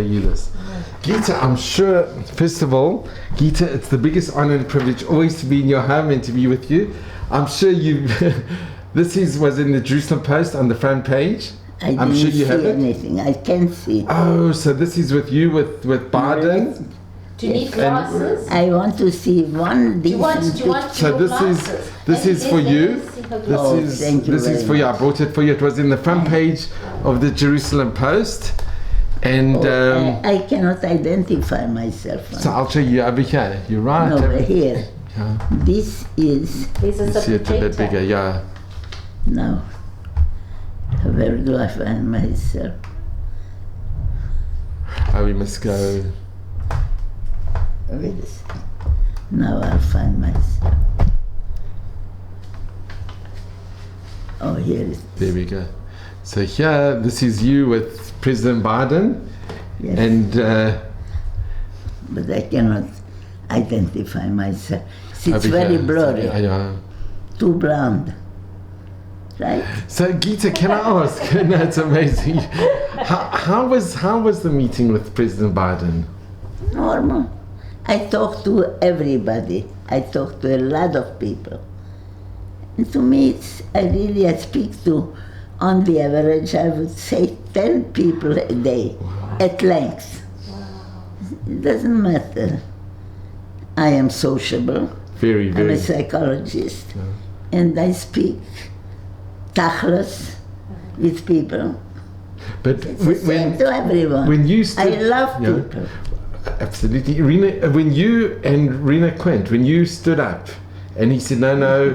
you this. Gita, I'm sure, first of all, Gita, it's the biggest honor and privilege always to be in your home and to be with you. I'm sure you, was in the Jerusalem Post on the front page. I'm sure you have anything. I can't see. Oh, so this is with you, with Biden? Do you need glasses? I want to see one decent picture. So this is for you. This is for you. I brought it for you. It was in the front page of the Jerusalem Post. And I cannot identify myself. So I'll show you over here. You're right. No, here. Yeah. This is. This is a bit bigger, yeah. No. Where do I find myself? Oh, we must go. Wait a second. Now I'll find myself. Oh, here it is. There we go. So here, this is you with President Biden. Yes. And but I cannot identify myself. It's very blurry. Yeah. Too blonde. Right? So Gita, can I ask? That's amazing. How was the meeting with President Biden? Normal. I talk to everybody. I talk to a lot of people. And to me, I speak to, on the average, I would say 10 people a day, at length. It doesn't matter. I am sociable. Very, very. I'm a psychologist. And I speak tachlis with people. But It's the same to everyone. When you I love people. Absolutely. Rena, when you and Rena Quint, when you stood up and he said, no,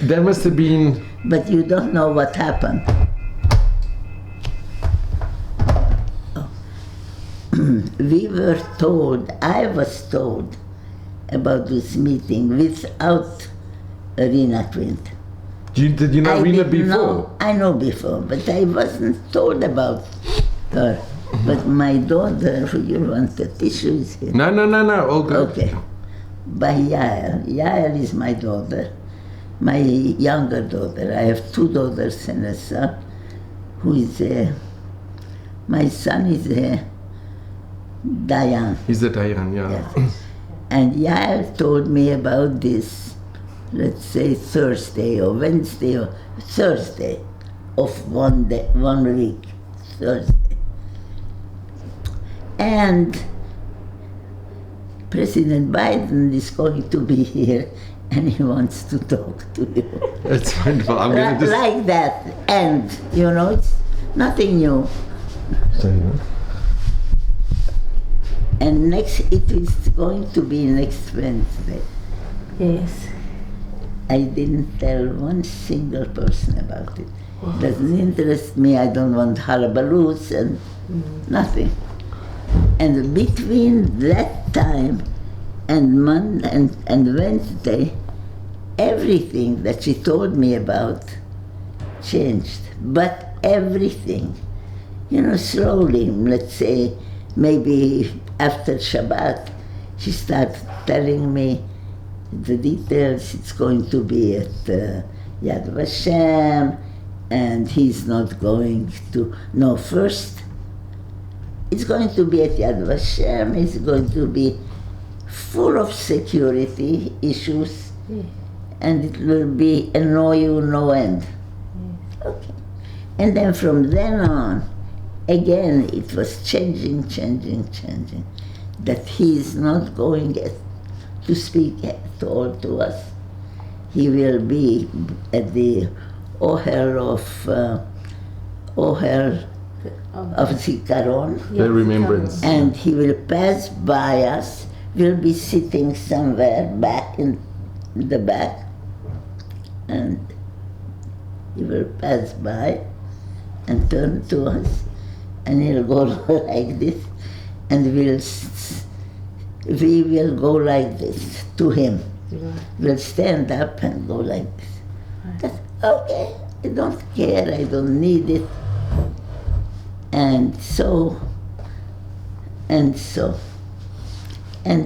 that must have been... But you don't know what happened. Oh. We were told, I was told about this meeting without Rena Quint. Did you know Rena before? I know before, but I wasn't told about her. But my daughter, you want the tissues here? No, all good. Okay. By Yael. Yael is my daughter, my younger daughter. I have 2 daughters and a son, who is my son is Dayan. He's a Dayan, yeah. Yes. And Yael told me about this, let's say Thursday or Wednesday or Thursday of 1 week, Thursday. And President Biden is going to be here and he wants to talk to you. That's wonderful. I'm going to like that. And, it's nothing new. And it is going to be next Wednesday. Yes. I didn't tell one single person about it. It doesn't interest me. I don't want hullabaloos and nothing. And between that time and Monday and Wednesday, everything that she told me about changed. But everything, slowly, let's say, maybe after Shabbat, she started telling me the details. It's going to be at Yad Vashem, and he's not going to, no, first, it's going to be at Yad Vashem, it's going to be full of security issues, and it will be annoy you no end. Okay. And then from then on, again, it was changing, that he is not going to speak at all to us. He will be at the Ohel of Zikaron, the remembrance, and he will pass by us. We'll be sitting somewhere back in the back, and he will pass by and turn to us, and he'll go like this, and we will go like this to him. We'll stand up and go like this. That's okay. I don't care. I don't need it. And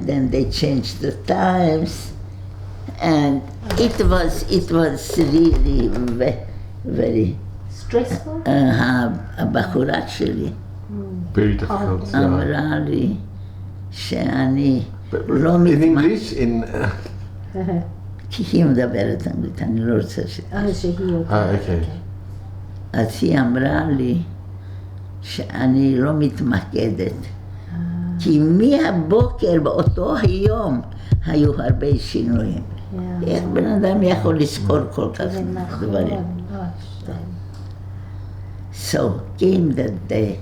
then they changed the times, and it was really very stressful. Bachur actually, Very difficult. Yeah. אמרה לי שאני But לא in מתמ... English, in כי היא מדברת אנגלית, אני לא רוצה ש... okay. אז היא אמרה לי שאני לא מתמקדת, כי מהבוקר באותו היום היו הרבה שינויים. איך בן אדם יכול לזכור כל כך דברים? So came that day,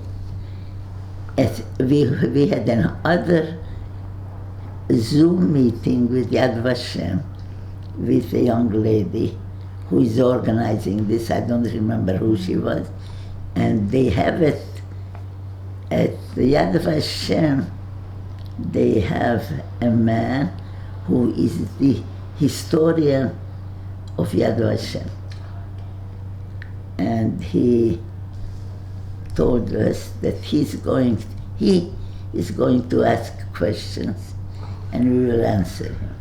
we had another Zoom meeting with Yad Vashem, with a young lady who is organizing this. I don't remember who she was. And they have it at Yad Vashem. They have a man who is the historian of Yad Vashem. And he told us that he is going to ask questions and we will answer him.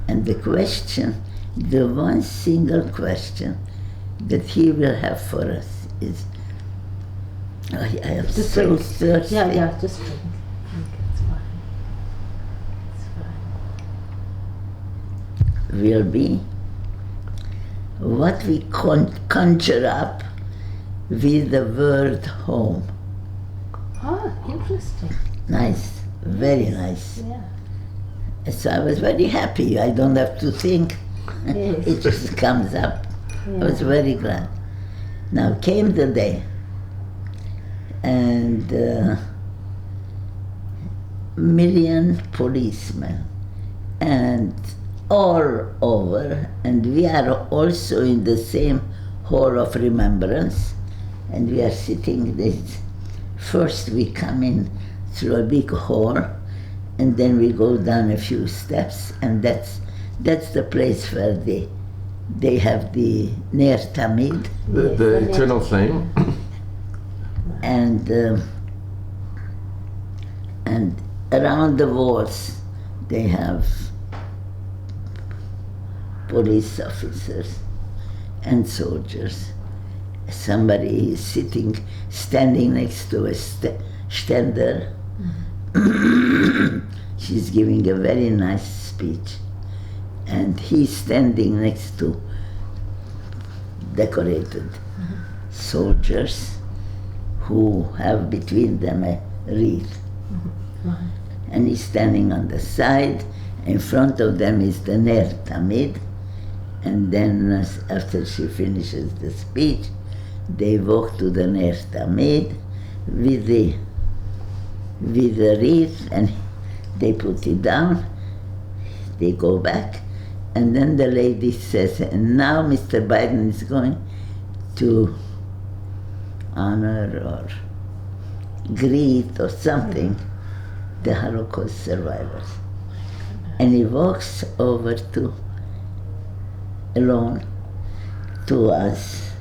And the question, the one single question that he will have for us is, I am Just so drink. thirsty. Yeah, just drink. It's fine. It's fine. Will be what we conjure up with the word home. Ah, interesting. Nice, very nice. Yeah. So I was very happy. I don't have to think. Yes. It just comes up. Yeah. I was very glad. Now came the day, and million policemen, and all over, and we are also in the same hall of remembrance, and we are sitting this. First we come in through a big hall, and then we go down a few steps, and that's the place where they have the Ner Tamid. The eternal flame. And around the walls they have police officers and soldiers. Somebody is standing next to a stender. She's giving a very nice speech, and he's standing next to decorated soldiers who have between them a wreath. And he's standing on the side. In front of them is the Ner Tamid, and then after she finishes the speech, they walk to the Ner Tamid with the wreath, and they put it down. They go back, and then the lady says, and now Mr. Biden is going to honor or greet or something the Holocaust survivors. And he walks over alone to us,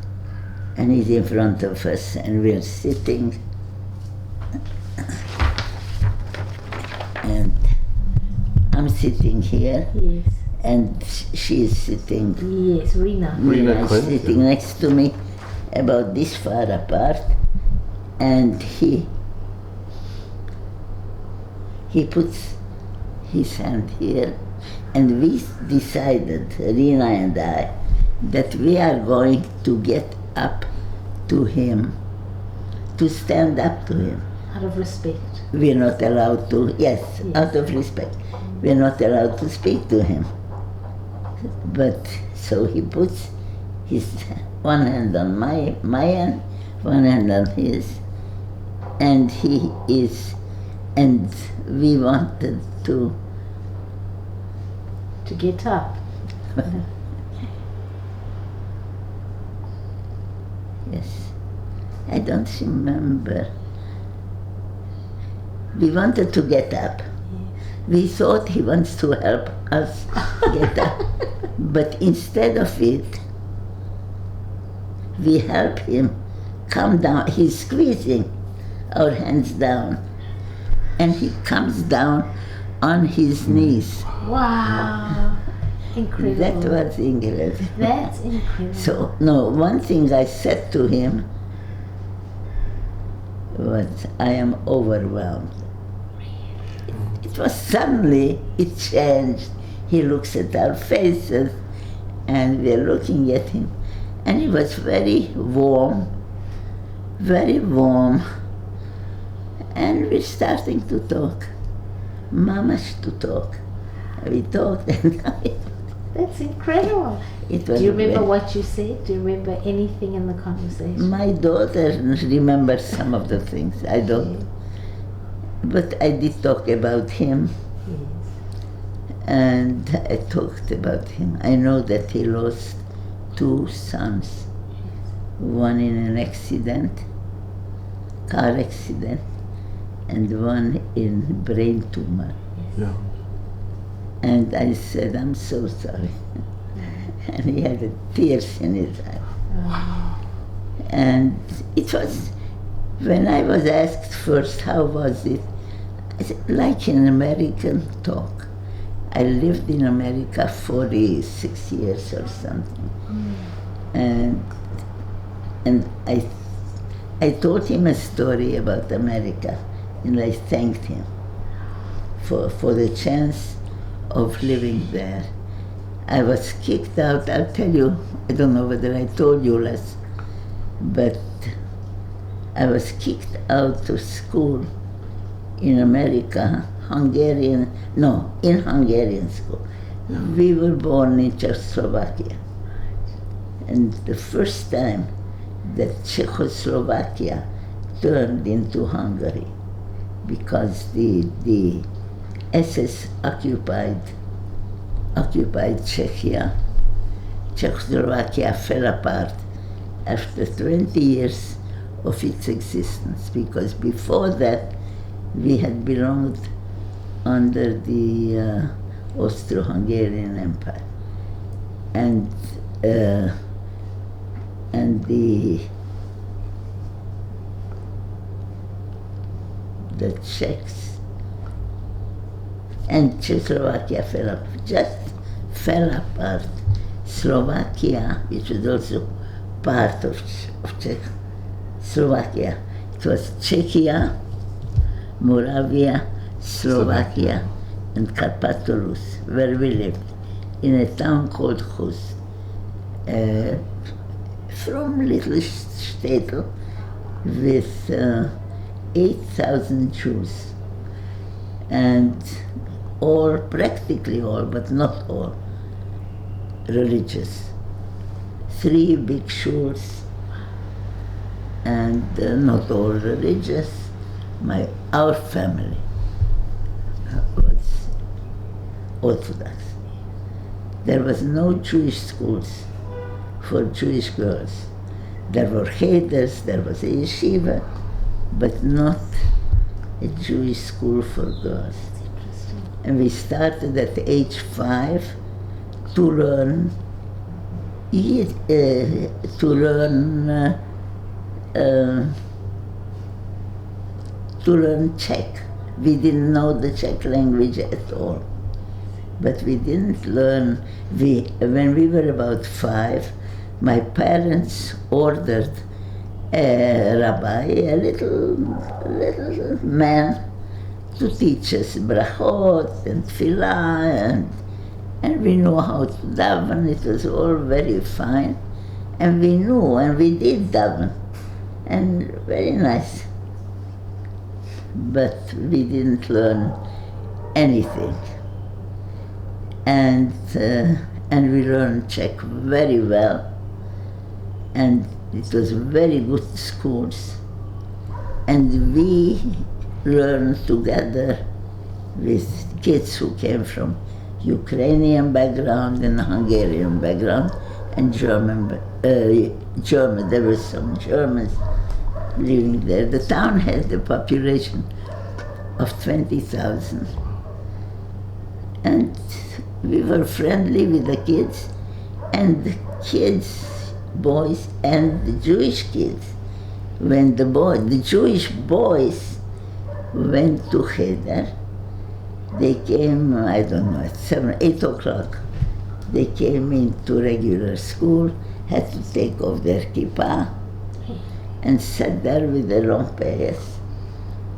and he's in front of us, and we're sitting, and I'm sitting here, Yes. and she's sitting, Yes, Rina. Rina is Quinn, sitting yeah. next to me, about this far apart, and he puts his hand here, and we decided, Rina and I, that we are going to get up to him, to stand up to him. Out of respect. We're not allowed to, yes, out of respect, we're not allowed to speak to him. But, so he puts his one hand on my hand, one hand on his, and and we wanted to get up. Yes, I don't remember. We wanted to get up. We thought he wants to help us get up. But instead of it, we help him come down. He's squeezing our hands down. And he comes down on his knees. Wow. Incredible. That was incredible. That's incredible. So, no, one thing I said to him but I am overwhelmed. It was suddenly, it changed. He looks at our faces, and we're looking at him, and he was very warm, and we're starting to talk, mamash to talk. We talked, and That's incredible. it was Do you remember very- what you said? Do you remember anything in the conversation? My daughter remembers some of the things, I don't. But I did talk about him, Yes. and I talked about him. I know that he lost 2 sons, one in an accident, car accident, and one in brain tumor. Yeah. And I said, I'm so sorry. And he had tears in his eyes. And it was, when I was asked first, how was it? I said, like an American talk. I lived in America 46 years or something. And I told him a story about America, and I thanked him for the chance of living there. I was kicked out, I'll tell you, I don't know whether I told you last, but I was kicked out of school in America, in Hungarian school. We were born in Czechoslovakia. And the first time that Czechoslovakia turned into Hungary, because the SS occupied Czechia. Czechoslovakia fell apart after 20 years of its existence, because before that we had belonged under the Austro-Hungarian Empire. And the Czechs and Czechoslovakia fell apart. Slovakia, which was also part of Czechoslovakia, it was Czechia, Moravia, Slovakia, and Karpatalus, where we lived, in a town called Hus, from little shtetl with 8,000 Jews, and all, practically all, but not all, religious. 3 big shuls, and not all religious. Our family was Orthodox. There was no Jewish schools for Jewish girls. There were cheder, there was a yeshiva, but not a Jewish school for girls. And we started at age 5 to learn Czech. We didn't know the Czech language at all, but we didn't learn. When we were about 5, my parents ordered a rabbi, a little man, to teach us brachot and tefillah, and we knew how to daven. It was all very fine, and we knew, and we did daven, and very nice. But we didn't learn anything, and we learned Czech very well, and it was very good schools, and we learned together with kids who came from Ukrainian background and Hungarian background and German. There were some Germans living there. The town had a population of 20,000. And we were friendly with the kids, and the kids, boys, and the Jewish kids. When the Jewish boys went to cheder, they came, I don't know, at 7, 8 o'clock. They came into regular school, had to take off their kippah, and sat there with the long payas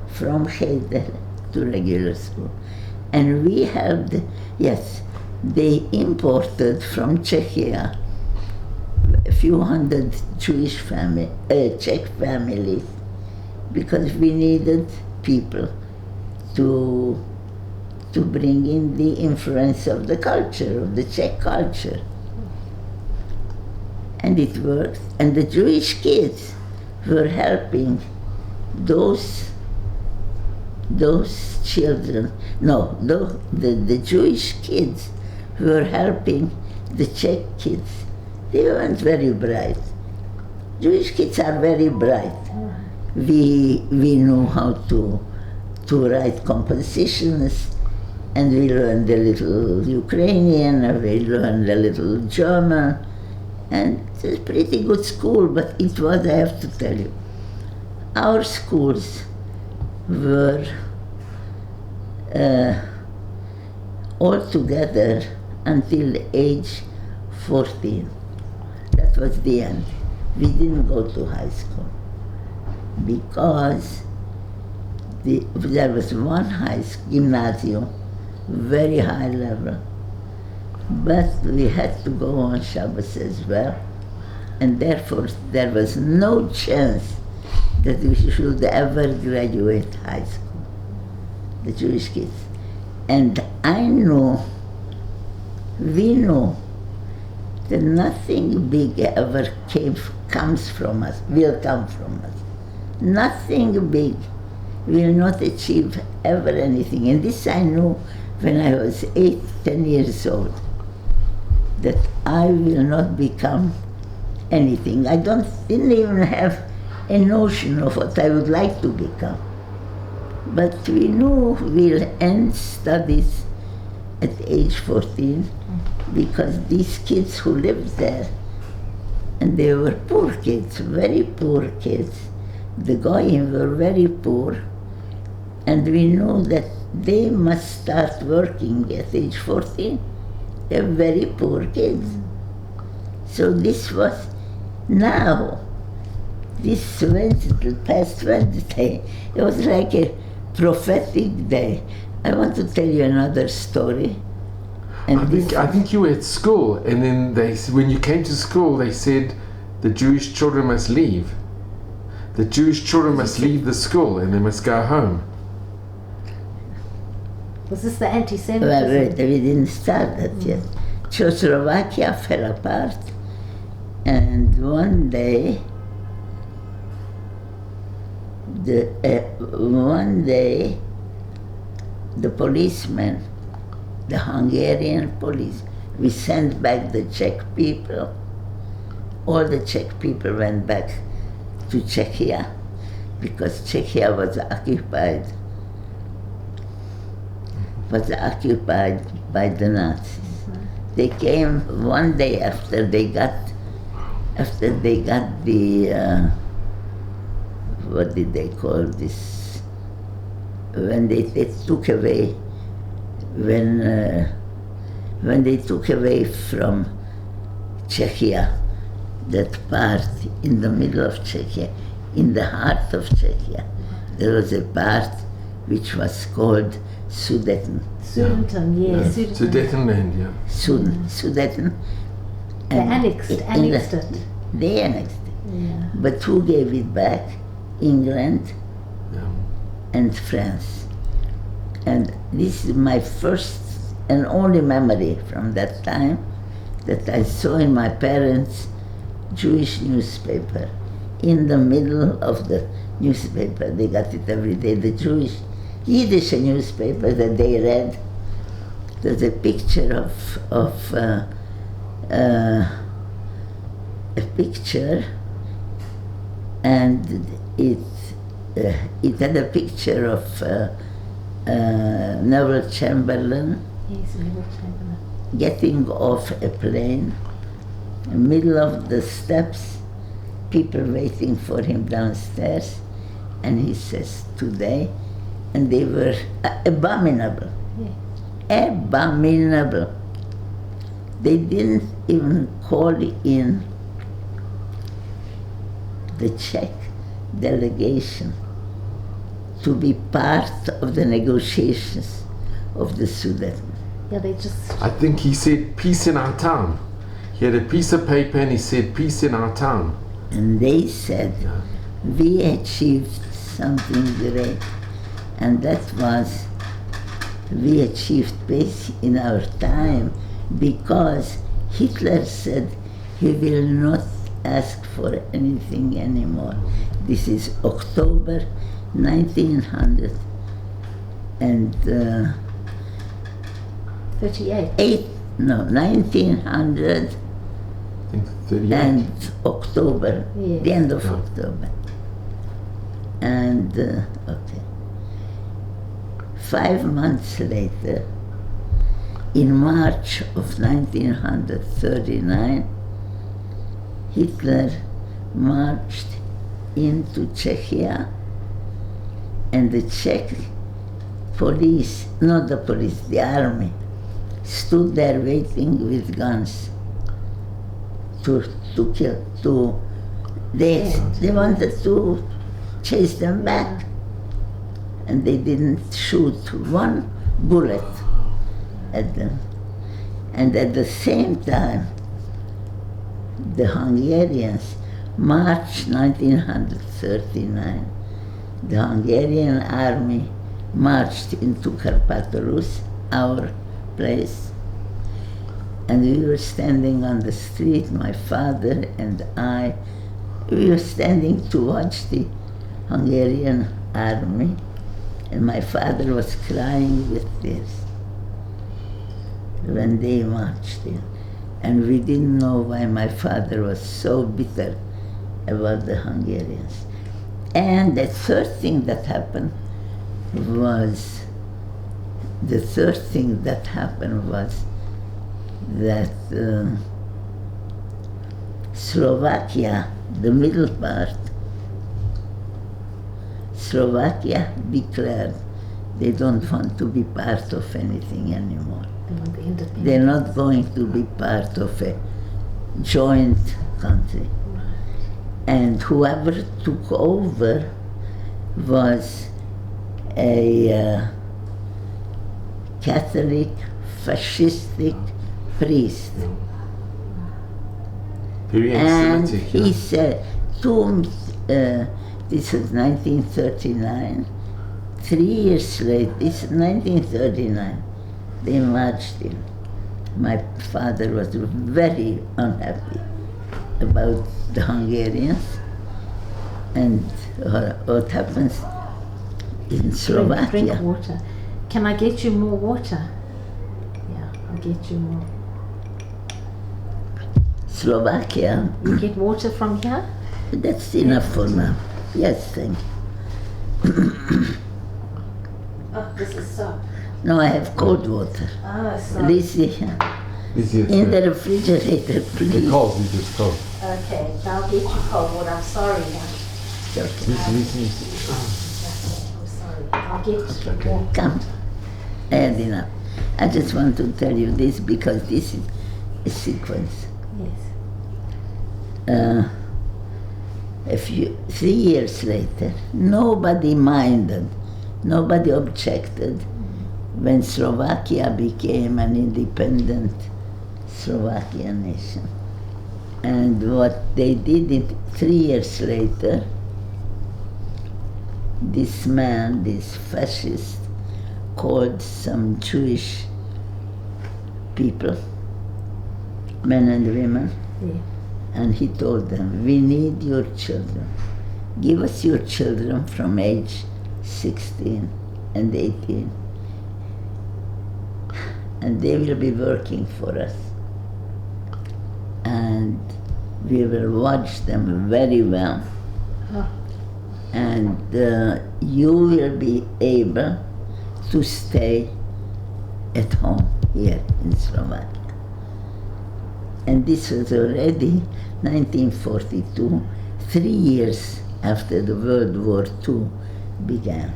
from Cheder to regular school. And we helped, yes, they imported from Czechia a few hundred Jewish Czech families, because we needed people to bring in the influence of the culture, of the Czech culture. And it worked. And the Jewish kids were helping those children. No, the Jewish kids were helping the Czech kids. They weren't very bright. Jewish kids are very bright. We know how to write compositions, and we learned a little Ukrainian, and we learned a little German, and it was a pretty good school. But it was, I have to tell you, our schools were all together until age 14. That was the end. We didn't go to high school because there was one gymnasium, very high level, but we had to go on Shabbos as well, and therefore there was no chance that we should ever graduate high school, the Jewish kids. And we know that nothing big ever comes from us, will come from us. Nothing big will not achieve ever anything. And this I knew when I was 10 years old, that I will not become anything. I didn't even have a notion of what I would like to become. But we knew we'll end studies at age 14, because these kids who lived there, and they were poor kids, very poor kids. The Goyim were very poor, and we knew that they must start working at age 14. They're very poor kids. So this was now, this Wednesday, past Wednesday, it was like a prophetic day. I want to tell you another story. And I think you were at school, and then when you came to school, they said the Jewish children must leave. The Jewish children must leave the school and they must go home. Was this the anti-Semitism? Well, wait, we didn't start that yet. Czechoslovakia fell apart, and one day the policemen, the Hungarian police, we sent back the Czech people. All the Czech people went back to Czechia, because Czechia was occupied by the Nazis. They came one day after they got the what did they call this? When they took away from Czechia, that part in the middle of Czechia, in the heart of Czechia, there was a part which was called Sudeten. Sudeten, yes. Yeah. Sudetenland, yeah. Sudeten. They annexed it. They annexed it. Yeah. But who gave it back? England Yeah. and France. And this is my first and only memory from that time, that I saw in my parents' Jewish newspaper. In the middle of the newspaper, they got it every day, the Jewish Yiddish newspaper that they read. There's a picture of a picture, and it had a picture of Neville Chamberlain Yes, Neville Chamberlain. getting off a plane, in the middle of the steps, people waiting for him downstairs, and he says, today, and they were abominable. Yeah. Abominable. They didn't even call in the Czech delegation to be part of the negotiations of the Sudan. Yeah, they just. I think he said peace in our town. He had a piece of paper and he said peace in our town. And they said, we achieved something great. And that was, we achieved peace in our time because Hitler said he will not ask for anything anymore. This is October 1900 and 38. 1900 I think 38. and October, Yes. the end of Yeah. October. And, okay. 5 months later, in March of 1939, Hitler marched into Czechia, and the Czech police, not the police, the army, stood there waiting with guns to kill, they wanted to chase them back, and they didn't shoot one bullet at them. And at the same time, the Hungarians, March 1939, the Hungarian army marched into Karpatalus, our place, and we were standing on the street, my father and I, we were standing to watch the Hungarian army, and my father was crying with tears when they marched in. And we didn't know why my father was so bitter about the Hungarians. And the third thing that happened was that Slovakia, the middle part, Slovakia declared they don't want to be part of anything anymore. They want the independence. They're not going to be part of a joint country. And whoever took over was a Catholic, fascistic priest. Very And anti-Semitic. he said, this was 1939, 3 years later, this is 1939, they marched in. My father was very unhappy about the Hungarians and what happens in Slovakia. Drink water. Can I get you more water? Yeah, I'll get you more. Slovakia, You get water from here? that's enough for now. Yes, thank you. Oh, this is soap. No, I have cold water. Oh, soap. Lizzie, This is in the refrigerator, the please. cold. This is cold. Okay, I'll get you cold water. I'm sorry. This. I'm sorry. I'll get you more. Come, I had enough. I just want to tell you this because this is a sequence. Yes. 3 years later, nobody minded, nobody objected when Slovakia became an independent Slovakian nation. And what they did 3 years later, this man, this fascist, called some Jewish people, men and women, Yeah. and he told them, we need your children. Give us your children from age 16 and 18. And they will be working for us. And we will watch them very well. Oh. And you will be able to stay at home here in Slovakia. And this was already 1942, 3 years after the World War II began.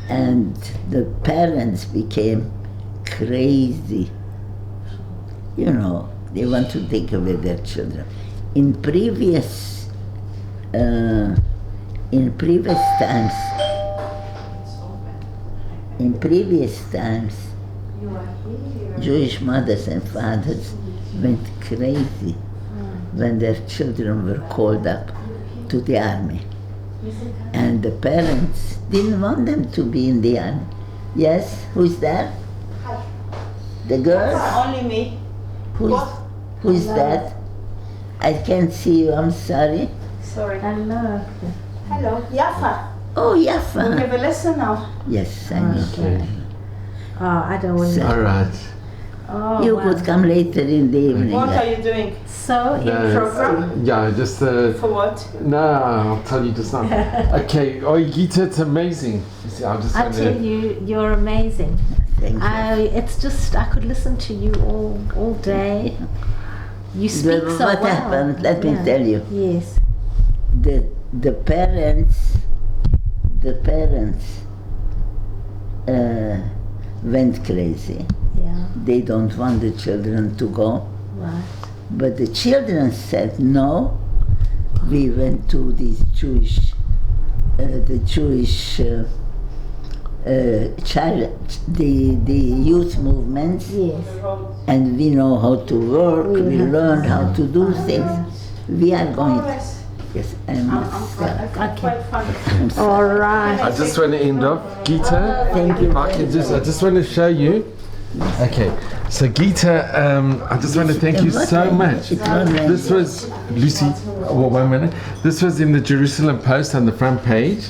And the parents became crazy. You know, they want to take away their children. In previous in previous times, Jewish mothers and fathers went crazy when their children were called up to the army. And the parents didn't want them to be in the army. Yes, who's there? The girls? Only me. Who's that? I can't see you, I'm sorry. Sorry. Hello. Hello. Yafa. Oh, We Yafa. have a lesson now. Yes, I know. Okay. Oh, I don't want to. All right. Oh, You wow. could come later in the evening. What are you doing? So, in No, program? yeah, just For what? no, I'll tell you just now. Okay, oh Gita, it's amazing. You see, I'll just I tell you, you're amazing. Thank you. It's just, I could listen to you all day. You speak so What well. happened? Let me Yeah. tell you. Yes. The parents went crazy. Yeah. They don't want the children to go. Right. But the children said no. We went to these Jewish, the youth movements, Yes. and we know how to work. We learned how to do things. We are going. Yes, I must. I'm quite fun. I'm sorry. All right. I just want to end off, Gita. Thank you. I just want to show you. Okay, so Gita, I just want to thank you so much. This was Lucy. Well, 1 minute. This was in the Jerusalem Post on the front page,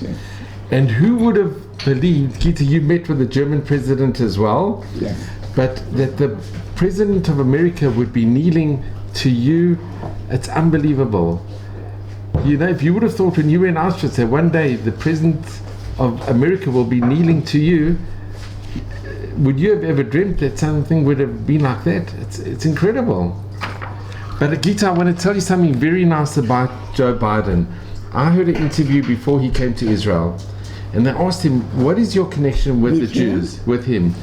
and who would have believed, Gita? You met with the German president as well. Yes. But that the president of America would be kneeling to you, it's unbelievable. You know, if you would have thought when you were in Auschwitz that one day the president of America will be kneeling to you, would you have ever dreamt that something would have been like that? It's incredible. But Gita, I want to tell you something very nice about Joe Biden. I heard an interview before he came to Israel, and they asked him, what is your connection with the With him? Jews? With him.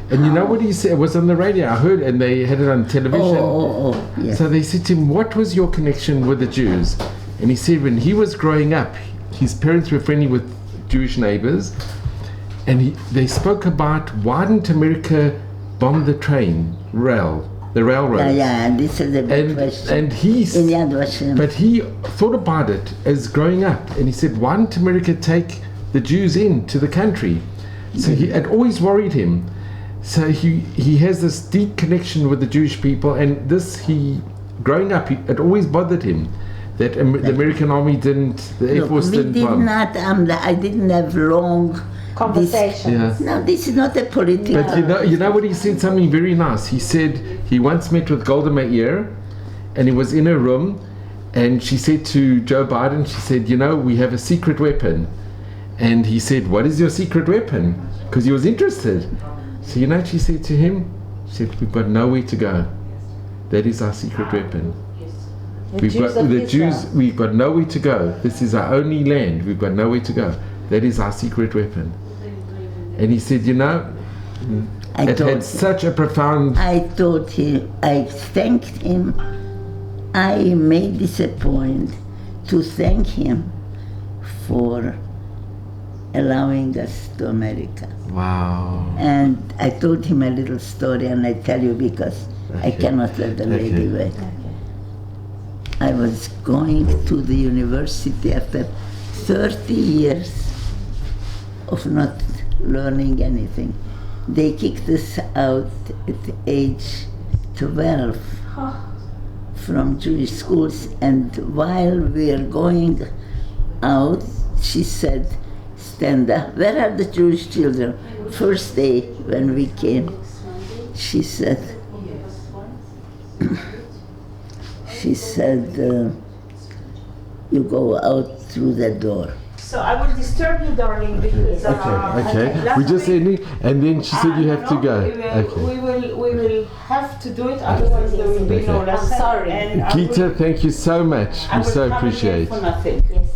And you know what he said? It was on the radio. I heard, and they had it on television. Oh, yes. So they said to him, what was your connection with the Jews? And he said when he was growing up, his parents were friendly with Jewish neighbors, and they spoke about why didn't America bomb the railroads? Yeah, this is a big question. And he In Yad Vashem. but he thought about it as growing up, and he said, why didn't America take the Jews into the country? So it always worried him. So he has this deep connection with the Jewish people, and growing up, it always bothered him that the American army didn't, the Air Look, Force we didn't did bomb. not, I didn't have long Conversation. Yeah. No, this is not a political. But you know what, he said something very nice. He said he once met with Golda Meir, and he was in a room, and she said to Joe Biden, she said, you know, we have a secret weapon. And he said, what is your secret weapon? Because he was interested. So you know what she said to him? She said, we've got nowhere to go. That is our secret weapon. We've got nowhere to go. This is our only land. We've got nowhere to go. That is our secret weapon. And he said, you know, it had such a profound... I thanked him. I made this a point to thank him for allowing us to America. Wow. And I told him a little story, and I tell you because I cannot let the lady wait. I was going to the university after 30 years of not learning anything. They kicked us out at age 12 from Jewish schools, and while we were going out, she said, stand up. Where are the Jewish children? First day when we came, she said, you go out through the door. So I will disturb you, darling, because Okay. We just ending, and then she said you have to go. We will have to do it, otherwise there will be no lesson. I'm sorry. And Gita, thank you so much. I We will so come again appreciate. for nothing. Yes.